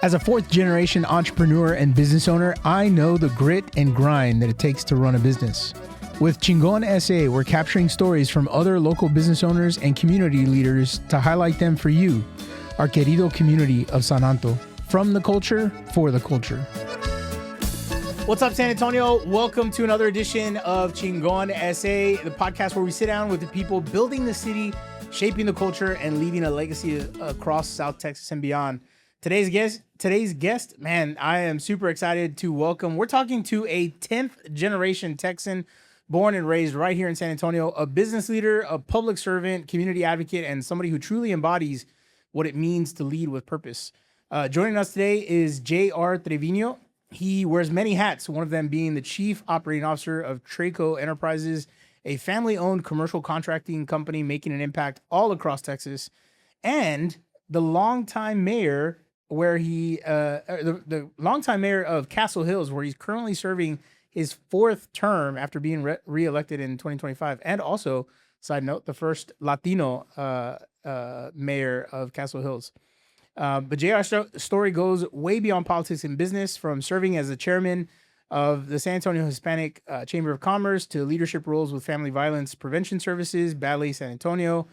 As a fourth-generation entrepreneur and business owner, I know the grit and grind that it takes to run a business. With Chingon SA, we're capturing stories from other local business owners and community leaders to highlight them for you, our querido community of San Anto. From the culture, for the culture. What's up, San Antonio? Welcome to another edition of Chingon SA, the podcast where we sit down with the people building the city, shaping the culture, and leaving a legacy across South Texas and beyond. Today's guest, man, I am super excited to welcome. We're talking to a 10th generation Texan, born and raised right here in San Antonio, a business leader, a public servant, community advocate, and somebody who truly embodies what it means to lead with purpose. Joining us today is J.R. Trevino. He wears many hats, one of them being the Chief Operating Officer of Trevino Enterprises, a family-owned commercial contracting company making an impact all across Texas, and the longtime mayor the longtime mayor of Castle Hills, where he's currently serving his fourth term after being re-elected in 2025, and also, side note, the first Latino mayor of Castle Hills. But JR's story goes way beyond politics and business, from serving as the chairman of the San Antonio Hispanic Chamber of Commerce to leadership roles with Family Violence Prevention Services, Ballet San Antonio,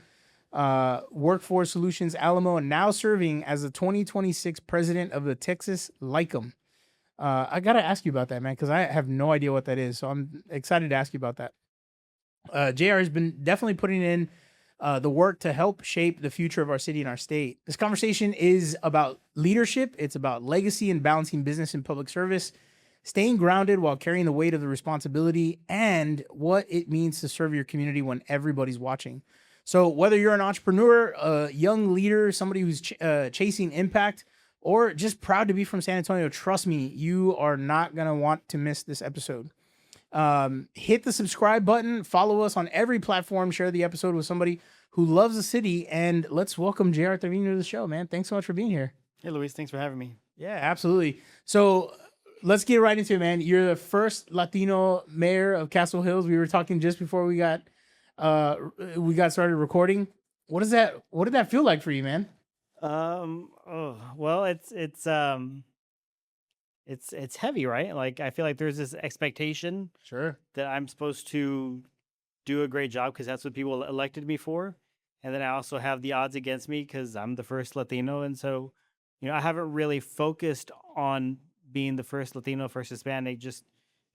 Workforce Solutions Alamo, and now serving as the 2026 president of the Texas Lyceum. I got to ask you about that, man, because I have no idea what that is. So I'm excited to ask you about that. JR has been definitely putting in the work to help shape the future of our city and our state. This conversation is about leadership. It's about legacy and balancing business and public service, staying grounded while carrying the weight of the responsibility, and what it means to serve your community when everybody's watching. So whether you're an entrepreneur, a young leader, somebody who's chasing impact, or just proud to be from San Antonio, trust me, you are not going to want to miss this episode. Hit the subscribe button, follow us on every platform, share the episode with somebody who loves the city, and let's welcome J.R. Trevino to the show, man. Thanks so much for being here. Hey, Luis, thanks for having me. Yeah, absolutely. So let's get right into it, man. You're the first Latino mayor of Castle Hills. We were talking just before we got started recording. What did that feel like for you, man? Well, it's heavy, right? Like, I feel like there's this expectation Sure. that I'm supposed to do a great job because that's what people elected me for. And then I also have the odds against me because I'm the first Latino. And so, I haven't really focused on being the first Latino, first Hispanic, just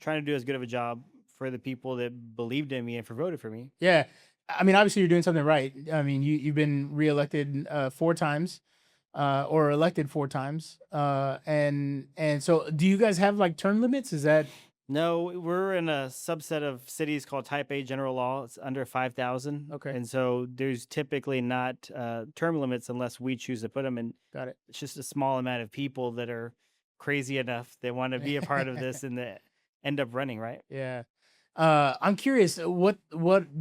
trying to do as good of a job for the people that believed in me and voted for me. Yeah. I mean, obviously you're doing something right. I mean, you've been reelected 4 times, or elected 4 times. And so do you guys have like term limits? Is that? No, we're in a subset of cities called Type A general law. It's under 5,000. Okay. And so there's typically not term limits unless we choose to put them in. Got it. It's just a small amount of people that are crazy enough they want to be a part of this and they end up running, right? Yeah. I'm curious what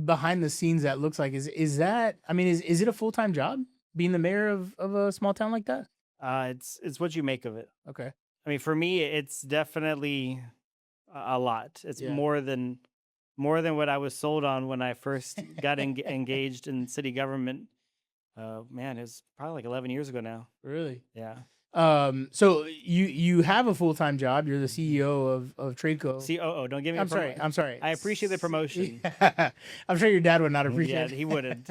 behind the scenes that looks like. Is that, I mean, is it a full-time job being the mayor of a small town like that? It's what you make of it. Okay. I mean, for me, it's definitely a lot. It's more than what I was sold on when I first got engaged in city government. Man, it's probably like 11 years ago now. Really? Yeah. So you have a full-time job. You're the CEO of Trevino. COO. Don't give me. I'm sorry. I appreciate the promotion. I'm sure your dad would not appreciate it. Yeah, he wouldn't.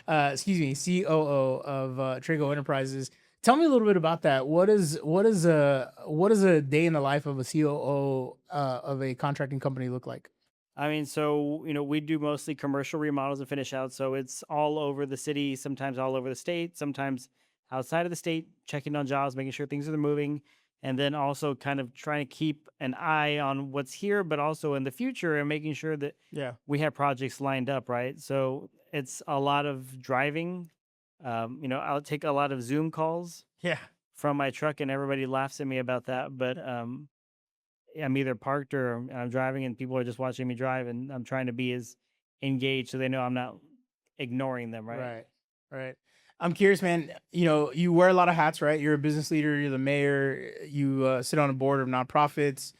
Excuse me, COO of Trevino Enterprises. Tell me a little bit about that. What is a day in the life of a COO of a contracting company look like? I mean, so, we do mostly commercial remodels and finish out. So it's all over the city, sometimes all over the state, sometimes outside of the state, checking on jobs, making sure things are moving, and then also kind of trying to keep an eye on what's here, but also in the future, and making sure that we have projects lined up, right? So it's a lot of driving. I'll take a lot of Zoom calls from my truck, and everybody laughs at me about that. But I'm either parked or I'm driving, and people are just watching me drive, and I'm trying to be as engaged so they know I'm not ignoring them, right? Right. I'm curious, man. You wear a lot of hats, right? You're a business leader. You're the mayor. You sit on a board of nonprofits.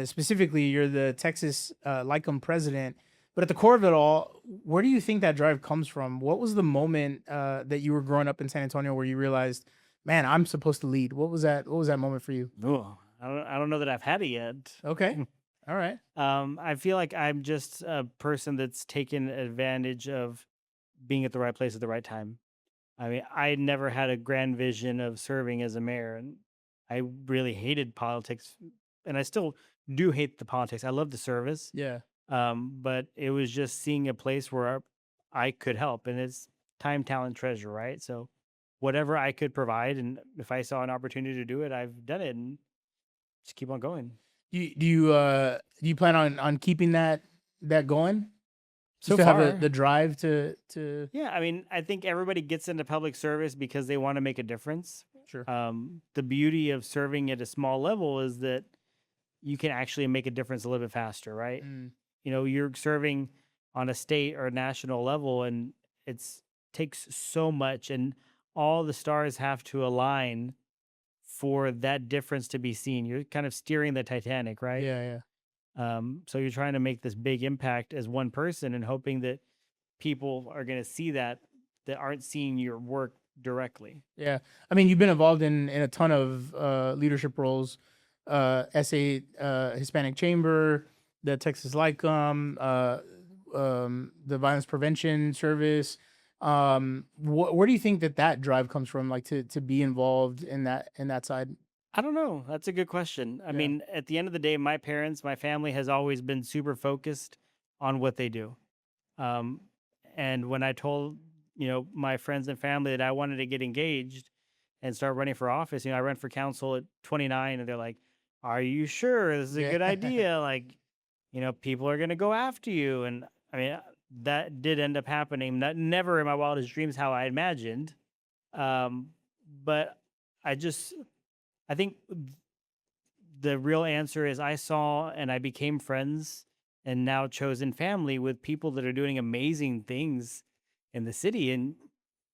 Specifically, you're the Texas Lyceum president. But at the core of it all, where do you think that drive comes from? What was the moment that you were growing up in San Antonio where you realized man, I'm supposed to lead. What was that? What was that moment for you? Oh, I don't know that I've had it yet. Okay. All right. I feel like I'm just a person that's taken advantage of being at the right place at the right time. I mean, I never had a grand vision of serving as a mayor, and I really hated politics, and I still do hate the politics. I love the service, Yeah. but it was just seeing a place where I could help, and it's time, talent, treasure, right? So, whatever I could provide, and if I saw an opportunity to do it, I've done it, and just keep on going. Do you plan on keeping that going? So Just to have far, the drive to yeah, I mean, I think everybody gets into public service because they want to make a difference. sure. The beauty of serving at a small level is that you can actually make a difference a little bit faster, right? Mm, You know, you're serving on a state or national level, and it's takes so much, and all the stars have to align for that difference to be seen. You're kind of steering the Titanic, right? yeah, yeah. So you're trying to make this big impact as one person and hoping that people are going to see that aren't seeing your work directly. Yeah. I mean, you've been involved in a ton of leadership roles. SA Hispanic Chamber, the Texas Lyceum, the Violence Prevention Service. Where do you think that drive comes from? Like to be involved in that side? I don't know. That's a good question. I Yeah. mean, at the end of the day, my parents, my family has always been super focused on what they do. Um, and when I told, my friends and family that I wanted to get engaged and start running for office, I ran for council at 29, and they're like, "Are you sure this is a Yeah. good idea? Like, people are going to go after you." And I mean, that did end up happening. That never in my wildest dreams how I imagined. But I just, I think the real answer is I saw and I became friends and now chosen family with people that are doing amazing things in the city. And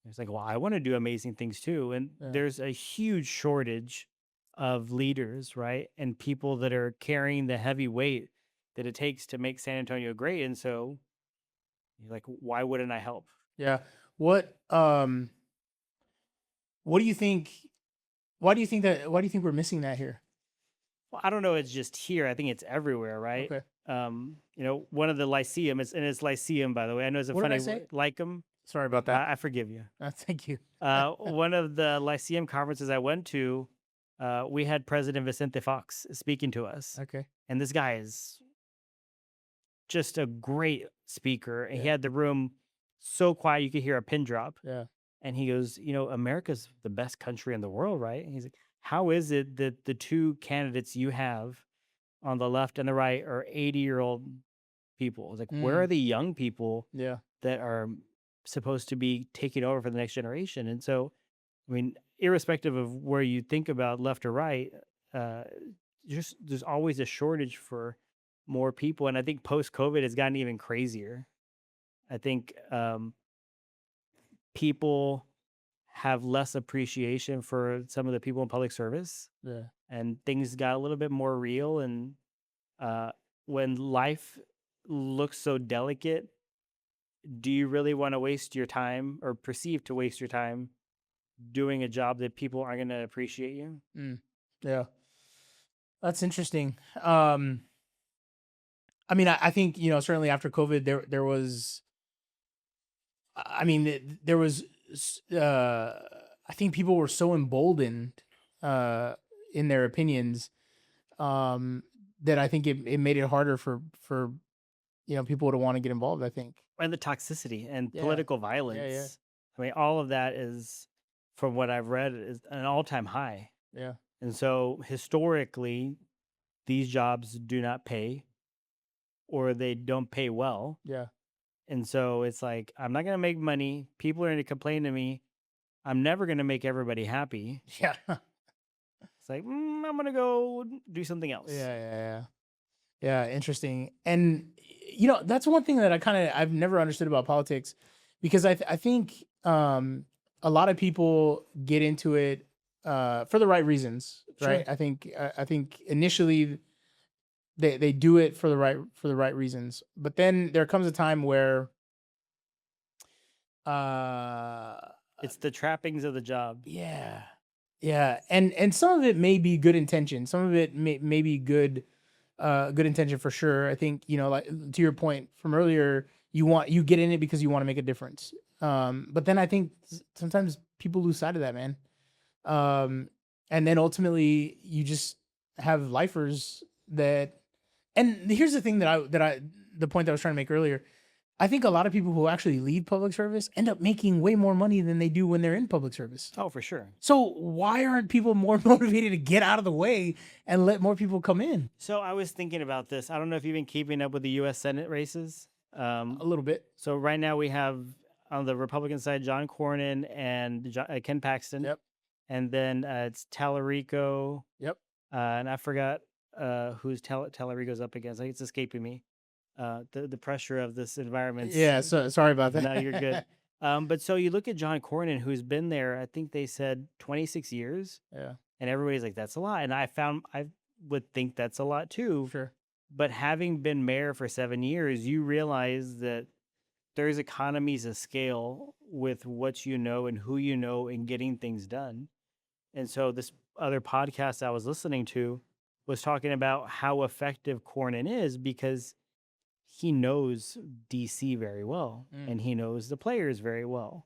it's like, well, I want to do amazing things too. And Yeah. there's a huge shortage of leaders, right? And people that are carrying the heavy weight that it takes to make San Antonio great. And so you're like, why wouldn't I help? Yeah. What do you think? Why do you think we're missing that here? Well, I don't know. It's just here. I think it's everywhere, right? Okay. One of the Lyceum, and it's Lyceum, by the way. I know it's a What did I funny say? word, Lyceum. Sorry about that. I forgive you. Thank you. One of the Lyceum conferences I went to, we had President Vicente Fox speaking to us. Okay. And this guy is just a great speaker. And he Yeah. had the room so quiet you could hear a pin drop. Yeah. And he goes, America's the best country in the world, right? And he's like, how is it that the two candidates you have on the left and the right are 80-year-old people? It's like, where are the young people Yeah. that are supposed to be taking over for the next generation? And so, I mean, irrespective of where you think about left or right, just there's always a shortage for more people. And I think post-COVID has gotten even crazier. I think people have less appreciation for some of the people in public service, Yeah. and things got a little bit more real. And when life looks so delicate, do you really want to waste your time or perceive to waste your time doing a job that people aren't going to appreciate you? Yeah. That's interesting. I mean, I think, certainly after COVID, there was, I mean, there was, I think people were so emboldened in their opinions that I think it made it harder for people to want to get involved, I think. And the toxicity and Yeah. political Yeah. violence. I mean, all of that is, from what I've read, is an all-time high. Yeah. And so historically, these jobs do not pay, or they don't pay well. Yeah. And so it's like, I'm not going to make money. People are going to complain to me. I'm never going to make everybody happy. Yeah. It's like, I'm going to go do something else. Yeah. Interesting. And that's one thing that I've never understood about politics, because I think a lot of people get into it for the right reasons, right? Sure. I think initially they do it for the right reasons, but then there comes a time where It's the trappings of the job. yeah, Yeah, and some of it may be good intention. Some of it may be good intention for sure. I think, like to your point from earlier, you get in it because you want to make a difference. But then I think sometimes people lose sight of that, man. And then ultimately you just have lifers that. And here's the thing the point that I was trying to make earlier. I think a lot of people who actually leave public service end up making way more money than they do when they're in public service. Oh, for sure. So why aren't people more motivated to get out of the way and let more people come in? So I was thinking about this. I don't know if you've been keeping up with the U.S. Senate races. A little bit. So right now we have on the Republican side John Cornyn and Ken Paxton. Yep. And then it's Tallarico. Yep. And I forgot who's Tallarico's up against. Like, it's escaping me. The pressure of this environment. Yeah, so sorry about that. No, you're good. But so you look at John Cornyn, who's been there, I think they said 26 years. Yeah. And everybody's like, that's a lot. And I would think that's a lot too. Sure. But having been mayor for 7 years, you realize that there's economies of scale with what you know and who you know and getting things done. And so this other podcast I was listening to was talking about how effective Cornyn is because he knows DC very well and he knows the players very well.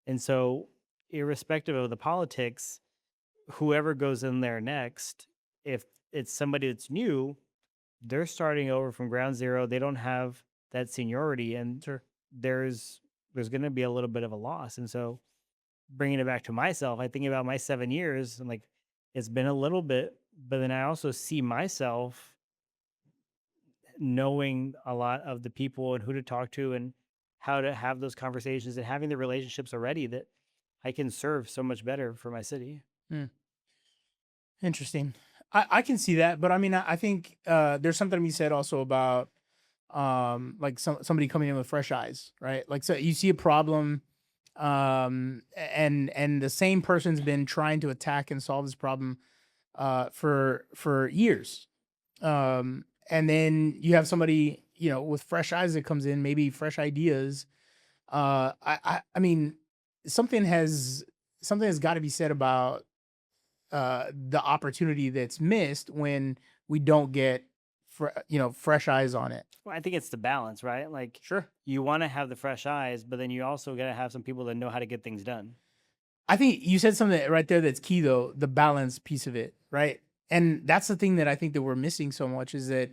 And so irrespective of the politics, whoever goes in there next, if it's somebody that's new, they're starting over from ground zero. They don't have that seniority, and Sure. there's going to be a little bit of a loss. And so bringing it back to myself, I think about my 7 years and like, it's been a little bit, but then I also see myself knowing a lot of the people and who to talk to and how to have those conversations and having the relationships already that I can serve so much better for my city. Interesting. I can see that, but I mean, I think there's something to be said also about like somebody coming in with fresh eyes, right? Like, so you see a problem, and the same person's been trying to attack and solve this problem for years. And then you have somebody, with fresh eyes that comes in, maybe fresh ideas. I mean, something has got to be said about the opportunity that's missed when we don't get fresh eyes on it. Well, I think it's the balance, right? Like, Sure. you want to have the fresh eyes, but then you also got to have some people that know how to get things done. I think you said something right there that's key, though, the balance piece of it, right? And that's the thing that I think that we're missing so much is that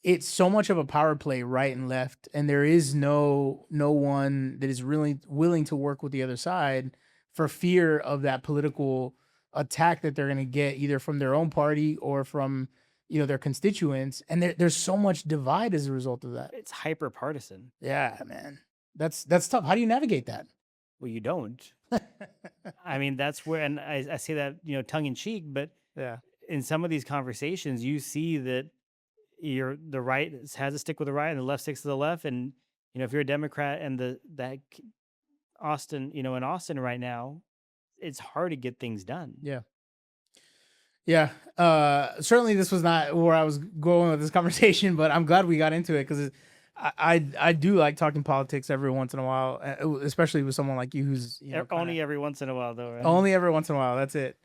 it's so much of a power play right and left, and there is no one that is really willing to work with the other side for fear of that political attack that they're going to get either from their own party or from their constituents, and there's so much divide as a result of that. It's hyper-partisan. Yeah, man, that's tough. How do you navigate that? Well, you don't. I mean, that's where, and I say that tongue in cheek, but Yeah. in some of these conversations, you see that the right has to stick with the right and the left sticks to the left, and if you're a Democrat and that Austin, in Austin right now, it's hard to get things done. Yeah. Certainly this was not where I was going with this conversation, but I'm glad we got into it because I do like talking politics every once in a while, especially with someone like you who's only every once in a while, though, right? Only every once in a while. That's it.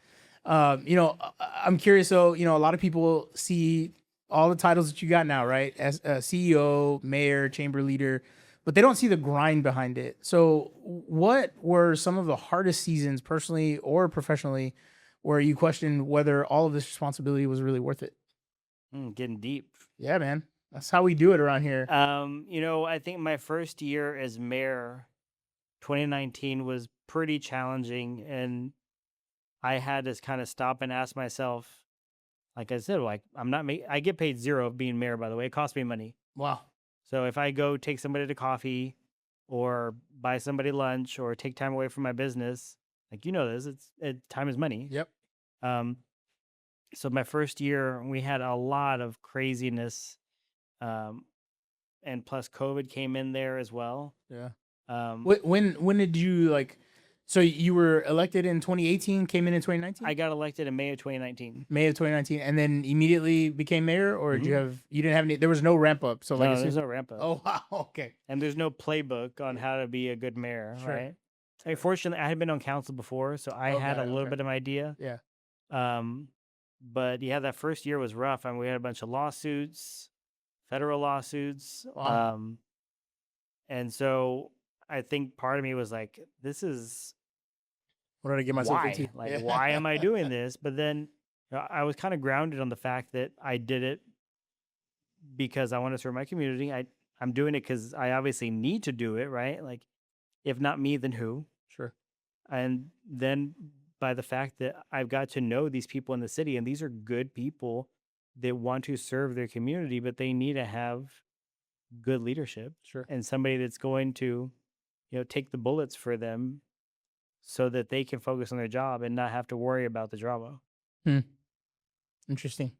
I'm curious though. A lot of people see all the titles that you got now, right? As CEO, mayor, chamber leader, but they don't see the grind behind it. So what were some of the hardest seasons personally or professionally where you questioned whether all of this responsibility was really worth it? Getting deep. Yeah, man. That's how we do it around here. I think my first year as mayor, 2019, was pretty challenging, and I had to kind of stop and ask myself, like I said, like I get paid zero of being mayor, by the way. It costs me money. Wow. So if I go take somebody to coffee or buy somebody lunch or take time away from my business, like, this, time is money. Yep. So my first year, we had a lot of craziness. And plus COVID came in there as well. Yeah. When did you so you were elected in 2018, came in 2019? I got elected in May of 2019. May of 2019, and then immediately became mayor, or did you didn't have any, there was no ramp up. So no, there's no ramp up. Oh, wow. Okay. And there's no playbook on how to be a good mayor, Sure. right? Fortunately, I had been on council before, so I had a little Okay. bit of an idea. Yeah. But yeah, that first year was rough. I mean, we had a bunch of lawsuits, federal lawsuits. Wow. And so I think part of me was like, this is What did I get myself why? into? Like, Yeah. why am I doing this? But then I was kind of grounded on the fact that I did it because I want to serve my community. I'm doing it because I obviously need to do it, right? Like, if not me, then who? Sure. And then by the fact that I've got to know these people in the city, and these are good people that want to serve their community, but they need to have good leadership Sure. and somebody that's going to, take the bullets for them so that they can focus on their job and not have to worry about the drama. Interesting.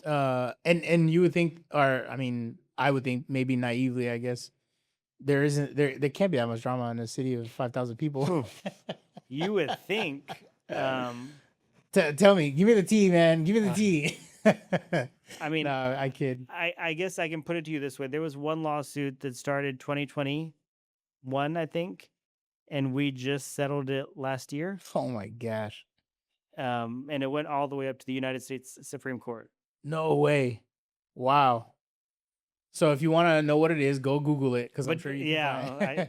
And you would think, or I mean, I would think maybe naively, I guess, there can't be that much drama in a city of 5,000 people. You would think. Tell me, give me the tea, man. Give me the tea. I mean, no, I kid. I guess I can put it to you this way. There was one lawsuit that started 2021, I think, and we just settled it last year. Oh my gosh. And it went all the way up to the United States Supreme Court. No way. Wow. So if you want to know what it is, go Google it because I'm sure you can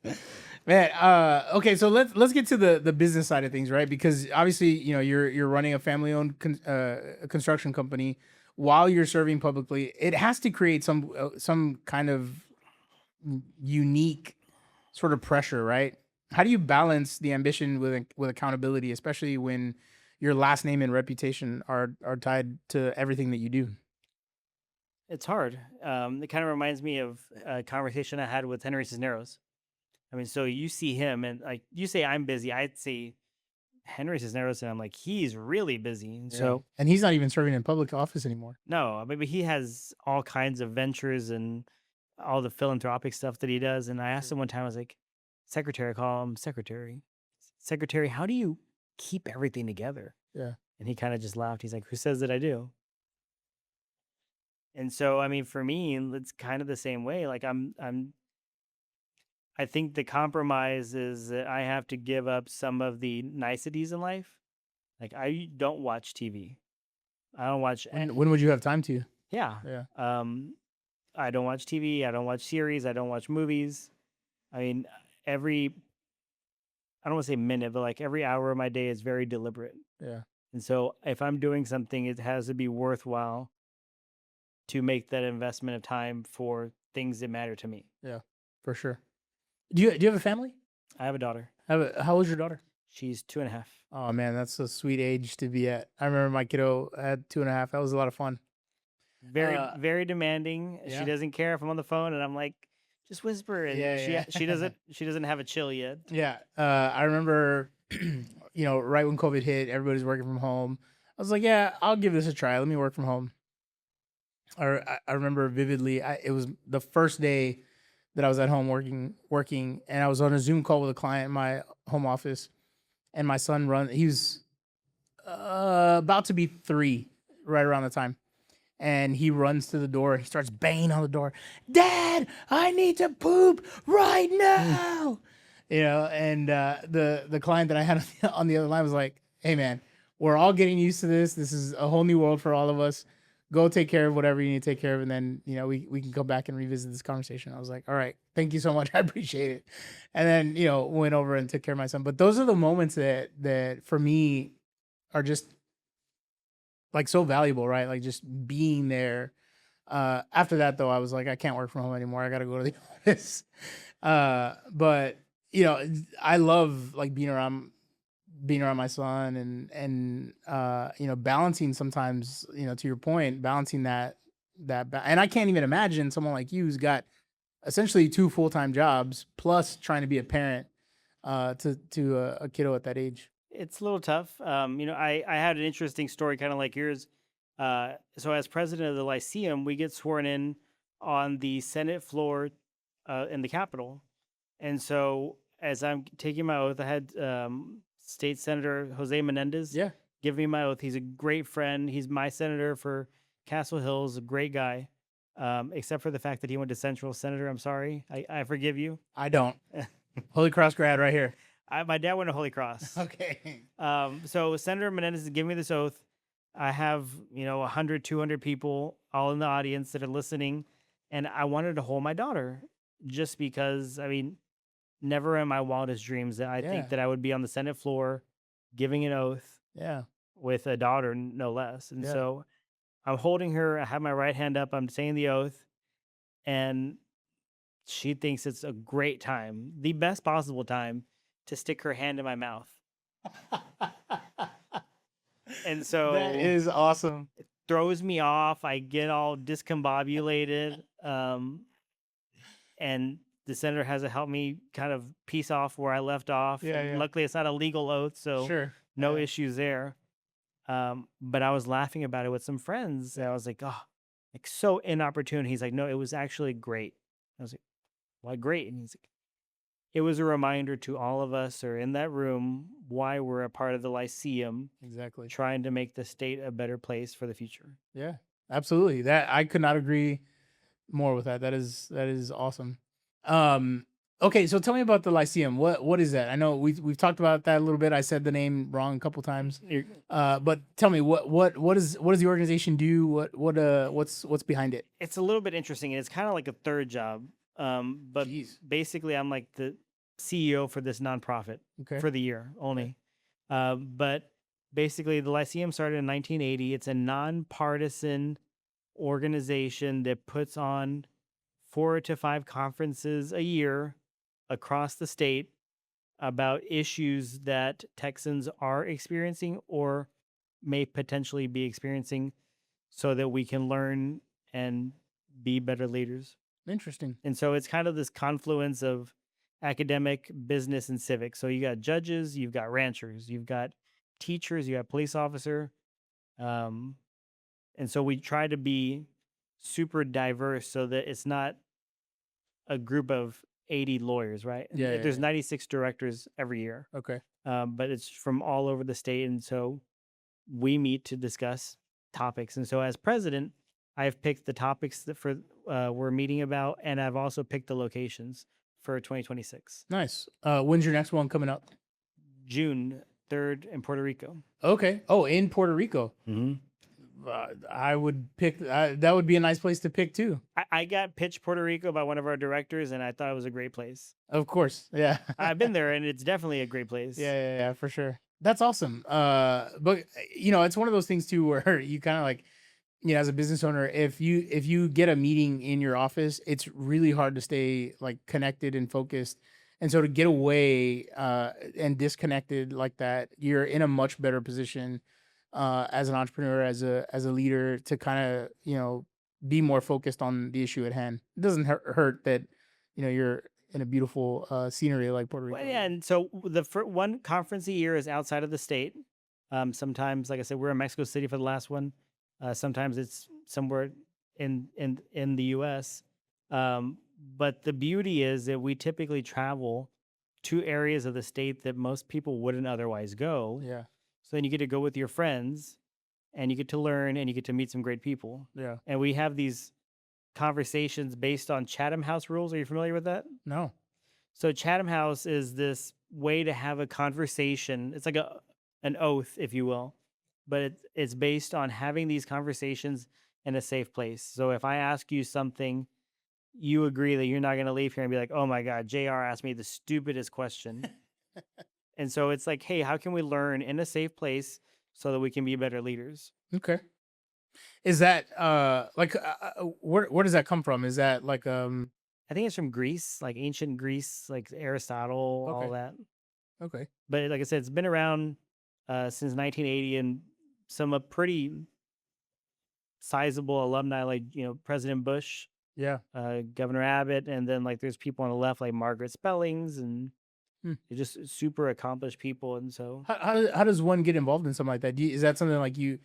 find. Man, okay, so let's get to the business side of things, right? Because obviously, you're running a family-owned construction company while you're serving publicly. It has to create some kind of unique sort of pressure, right? How do you balance the ambition with accountability, especially when your last name and reputation are tied to everything that you do? It's hard. It kind of reminds me of a conversation I had with Henry Cisneros. I mean, so you see him and like you say I'm busy. I'd say Henry Cisneros and I'm like, he's really busy. And so and he's not even serving in public office anymore. no, maybe he has all kinds of ventures and all the philanthropic stuff that he does. And I asked him one time, I was like, Secretary, I call him Secretary. Secretary, how do you keep everything together? Yeah. And he kind of just laughed. He's like, who says that I do? And so, I mean, for me, it's kind of the same way. Like I think the compromise is that I have to give up some of the niceties in life. Like I don't watch TV. I don't watch. When would you have time to? Yeah. Yeah. I don't watch TV. I don't watch series. I don't watch movies. I mean, I don't want to say minute, but like every hour of my day is very deliberate. Yeah. And so if I'm doing something, it has to be worthwhile to make that investment of time for things that matter to me. Yeah, for sure. Do you have a family? I have a daughter. How old is your daughter? She's 2.5. Oh man, that's a sweet age to be at. I remember my kiddo had 2.5. That was a lot of fun. Very demanding. yeah. She doesn't care if I'm on the phone and I'm like, just whisper. And she doesn't have a chill yet. Yeah. I remember, right when COVID hit, everybody's working from home. I was like, yeah, I'll give this a try. Let me work from home. I remember vividly. It was the first day that I was at home working, and I was on a Zoom call with a client in my home office, and my son he was about to be 3 right around the time, and he runs to the door. He starts banging on the door. Dad, I need to poop right now. And the client that I had on the other line was like, hey man, we're all getting used to this. This is a whole new world for all of us. Go take care of whatever you need to take care of, and then we can come back and revisit this conversation. I was like, all right, thank you so much, I appreciate it. And then went over and took care of my son. But those are the moments that for me are just like so valuable, right? Like just being there. After that though, I was like, I can't work from home anymore. I got to go to the office. But I love like being around my son and balancing sometimes, to your point, balancing that and I can't even imagine someone like you who's got essentially 2 full-time jobs plus trying to be a parent to a kiddo at that age. It's a little tough. I had an interesting story kind of like yours. So as president of the Lyceum, we get sworn in on the Senate floor in the Capitol. And so as I'm taking my oath, I had State Senator Jose Menendez give me my oath. He's a great friend. He's my senator for Castle Hills, a great guy, except for the fact that he went to Central. Senator, I'm sorry. I forgive you. I don't. Holy Cross grad right here. My dad went to Holy Cross. Okay. So Senator Menendez is giving me this oath. I have, 100, 200 people all in the audience that are listening. And I wanted to hold my daughter just because, never in my wildest dreams that I think Yeah. that I would be on the Senate floor giving an oath Yeah. with a daughter, no less. And Yeah. so I'm holding her. I have my right hand up. I'm saying the oath. And she thinks it's a great time, the best possible time to stick her hand in my mouth. And so That is awesome. it throws me off. I get all discombobulated. And the senator has to help me kind of piece off where I left off. Yeah, And yeah. luckily, it's not a legal oath, so Sure. no Yeah. issues there. But I was laughing about it with some friends. And I was like, oh, like so inopportune. He's like, no, it was actually great. I was like, why great? And he's like, it was a reminder to all of us who are in that room why we're a part of the Lyceum, Exactly. trying to make the state a better place for the future. Yeah. Absolutely. That I could not agree more with that. That is awesome. Okay, so tell me about the Lyceum. What is that? I know we've talked about that a little bit. I said the name wrong a couple times. But tell me what does the organization do? What's behind it? It's a little bit interesting, and it's kind of like a third job. But Jeez. basically, I'm like the CEO for this nonprofit Okay. for the year only. But basically, the Lyceum started in 1980. It's a nonpartisan organization that puts on 4 to 5 conferences a year across the state about issues that Texans are experiencing or may potentially be experiencing, so that we can learn and be better leaders. Interesting. And so it's kind of this confluence of academic, business, and civic. So you got judges, you've got ranchers, you've got teachers, you got police officer. And so we try to be super diverse so that it's not a group of 80 lawyers, right? Yeah, There's yeah. 96 directors every year, Okay. but it's from all over the state. And so we meet to discuss topics. And so as president, I've picked the topics that we're meeting about, and I've also picked the locations for 2026. Nice. When's your next one coming up? June 3rd in Puerto Rico. Okay. Oh, in Puerto Rico. Mm-hmm. I would pick. That would be a nice place to pick too. I got pitched Puerto Rico by one of our directors, and I thought it was a great place. Of course. Yeah. I've been there, and it's definitely a great place. Yeah, for sure. That's awesome. But it's one of those things too where you kind of like, as a business owner, if you get a meeting in your office, it's really hard to stay like connected and focused. And so to get away and disconnected like that, you're in a much better position as an entrepreneur, as a leader, to kind of be more focused on the issue at hand. It doesn't hurt that you're in a beautiful scenery like Puerto Rico. Well, yeah, and so the one conference a year is outside of the state. Sometimes, like I said, we're in Mexico City for the last one. Sometimes it's somewhere in the U.S. But the beauty is that we typically travel to areas of the state that most people wouldn't otherwise go. Yeah. So then you get to go with your friends, and you get to learn, and you get to meet some great people. Yeah. And we have these conversations based on Chatham House rules. Are you familiar with that? No. So Chatham House is this way to have a conversation. It's like an oath, if you will, but it's based on having these conversations in a safe place. So if I ask you something, you agree that you're not going to leave here and be like, oh my God, JR asked me the stupidest question. And so it's like, hey, how can we learn in a safe place so that we can be better leaders? Okay. Is that where does that come from? Is that like I think it's from Greece, like ancient Greece, like Aristotle, all Okay. that. Okay. But like I said, it's been around since 1980, and some pretty sizable alumni, like President Bush, Yeah. Governor Abbott, and then like there's people on the left like Margaret Spellings, and they're just super accomplished people. And so How does one get involved in something like that? Is that something like you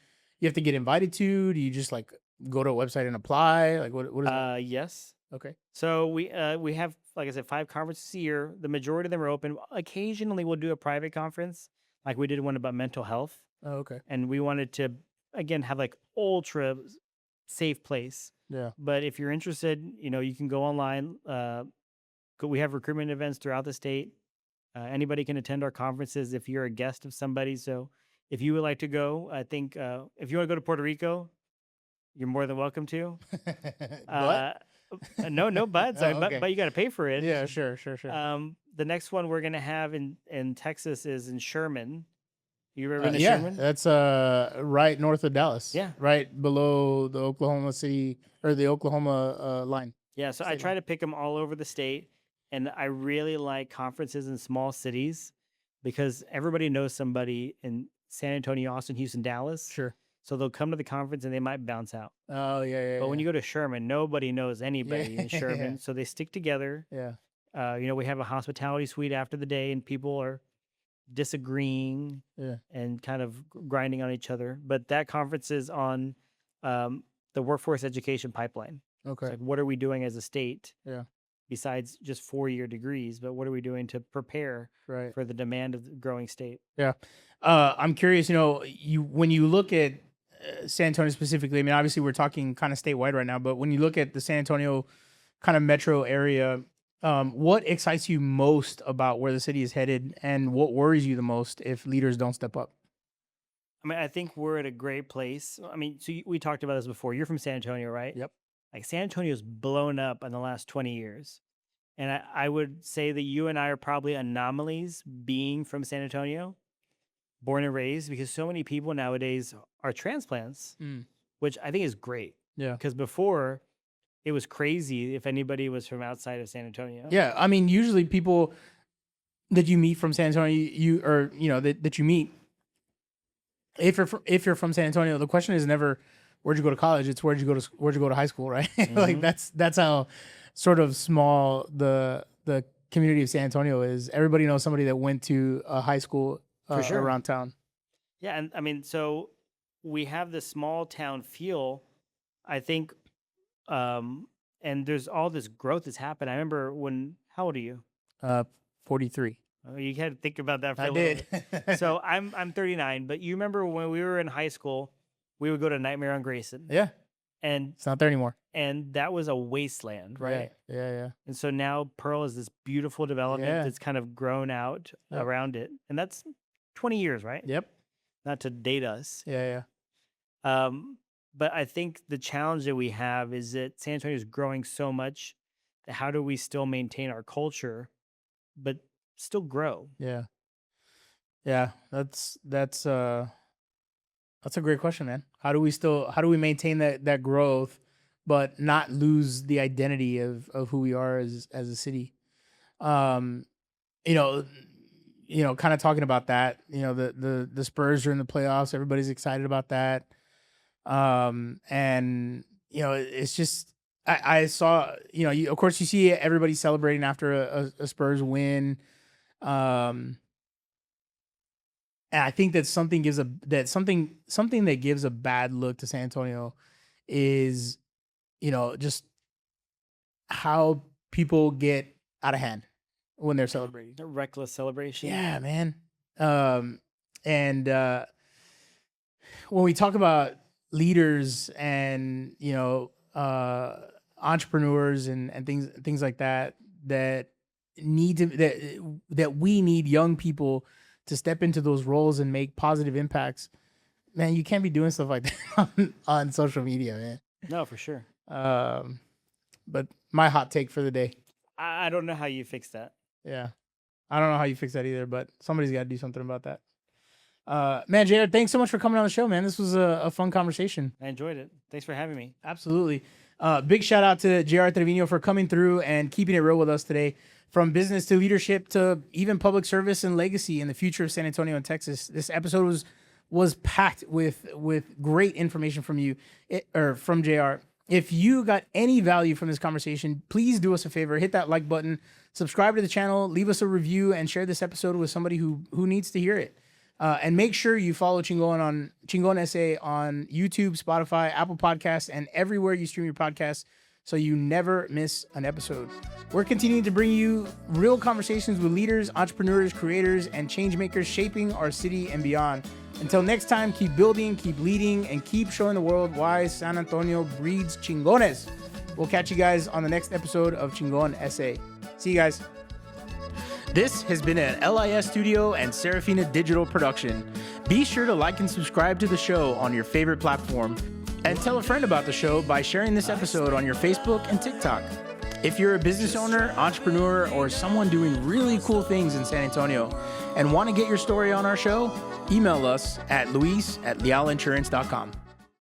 have to get invited to? Do you just like go to a website and apply? Like what is that? Yes. Okay. So we have, like I said, 5 conferences a year. The majority of them are open. Occasionally we'll do a private conference, like we did one about mental health. Oh, okay. And we wanted to, again, have like ultra safe place. Yeah. But if you're interested, you can go online. We have recruitment events throughout the state. Anybody can attend our conferences if you're a guest of somebody. So if you would like to go, I think if you want to go to Puerto Rico, you're more than welcome to. What? No buts. Oh, okay. But you got to pay for it. Yeah, sure. The next one we're gonna have in Texas is in Sherman. You ever been to Yeah, Sherman? that's right north of Dallas. Yeah. Right below the Oklahoma City or the Oklahoma line. Yeah, so I try to pick them all over the state, and I really like conferences in small cities because everybody knows somebody in San Antonio, Austin, Houston, Dallas. Sure. So they'll come to the conference and they might bounce out. Oh yeah. But when you go to Sherman, nobody knows anybody in Sherman, Yeah. so they stick together. Yeah. We have a hospitality suite after the day, and people are disagreeing and kind of grinding on each other. But that conference is on the workforce education pipeline. Okay. It's like, what are we doing as a state? Yeah. Besides just 4-year degrees, but what are we doing to prepare for the demand of the growing state? Yeah. I'm curious, when you look at San Antonio specifically, I mean, obviously we're talking kind of statewide right now, but when you look at the San Antonio kind of metro area, what excites you most about where the city is headed, and what worries you the most if leaders don't step up? I mean, I think we're at a great place. I mean, so we talked about this before. You're from San Antonio, right? Yep. Like San Antonio's blown up in the last 20 years. And I would say that you and I are probably anomalies being from San Antonio, born and raised, because so many people nowadays are transplants, which I think is great. Yeah. Because before, it was crazy if anybody was from outside of San Antonio. Yeah. I mean, usually people that you meet from San Antonio, that you meet, if you're from San Antonio, the question is never where'd you go to college. It's where'd you go to high school, right? Like that's how sort of small the community of San Antonio is. Everybody knows somebody that went to a high school around town. Yeah, and I mean, so we have this small town feel, I think, and there's all this growth that's happened. I remember how old are you? 43. Oh, you had to think about that for I a little did. bit. So I'm 39, but you remember when we were in high school, we would go to Nightmare on Grayson. Yeah. And it's not there anymore. And that was a wasteland, right? Yeah. And so now Pearl is this beautiful development that's kind of grown out around it. And that's 20 years, right? Yep. Not to date us. Yeah. But I think the challenge that we have is that San Antonio is growing so much. How do we still maintain our culture, but still grow? Yeah. That's a great question, man. How do we maintain that growth, but not lose the identity of who we are as a city? Kind of talking about that. The Spurs are in the playoffs. Everybody's excited about that. It's just I saw. Of course, you see everybody celebrating after a Spurs win. And I think that something that gives a bad look to San Antonio is, just how people get out of hand when they're celebrating. A reckless celebration. Yeah, man. When we talk about leaders and entrepreneurs and things like that we need young people to step into those roles and make positive impacts, man, you can't be doing stuff like that on social media, man. No, for sure. But my hot take for the day. I don't know how you fix that. Yeah. I don't know how you fix that either, but somebody's got to do something about that. Man, Jared, thanks so much for coming on the show, man. This was a fun conversation. I enjoyed it. Thanks for having me. Absolutely. Big shout out to JR Trevino for coming through and keeping it real with us today. From business to leadership to even public service and legacy in the future of San Antonio and Texas. This episode was packed with great information from you, from JR. If you got any value from this conversation, please do us a favor, hit that like button, subscribe to the channel, leave us a review, and share this episode with somebody who needs to hear it. And make sure you follow Chingon SA on YouTube, Spotify, Apple Podcasts, and everywhere you stream your podcasts, so you never miss an episode. We're continuing to bring you real conversations with leaders, entrepreneurs, creators, and change makers shaping our city and beyond. Until next time, keep building, keep leading, and keep showing the world why San Antonio breeds chingones. We'll catch you guys on the next episode of Chingon SA. See you guys. This has been an LIS Studio and Serafina Digital production. Be sure to like and subscribe to the show on your favorite platform, and tell a friend about the show by sharing this episode on your Facebook and TikTok. If you're a business owner, entrepreneur, or someone doing really cool things in San Antonio and want to get your story on our show, email us at luis@lealinsurance.com.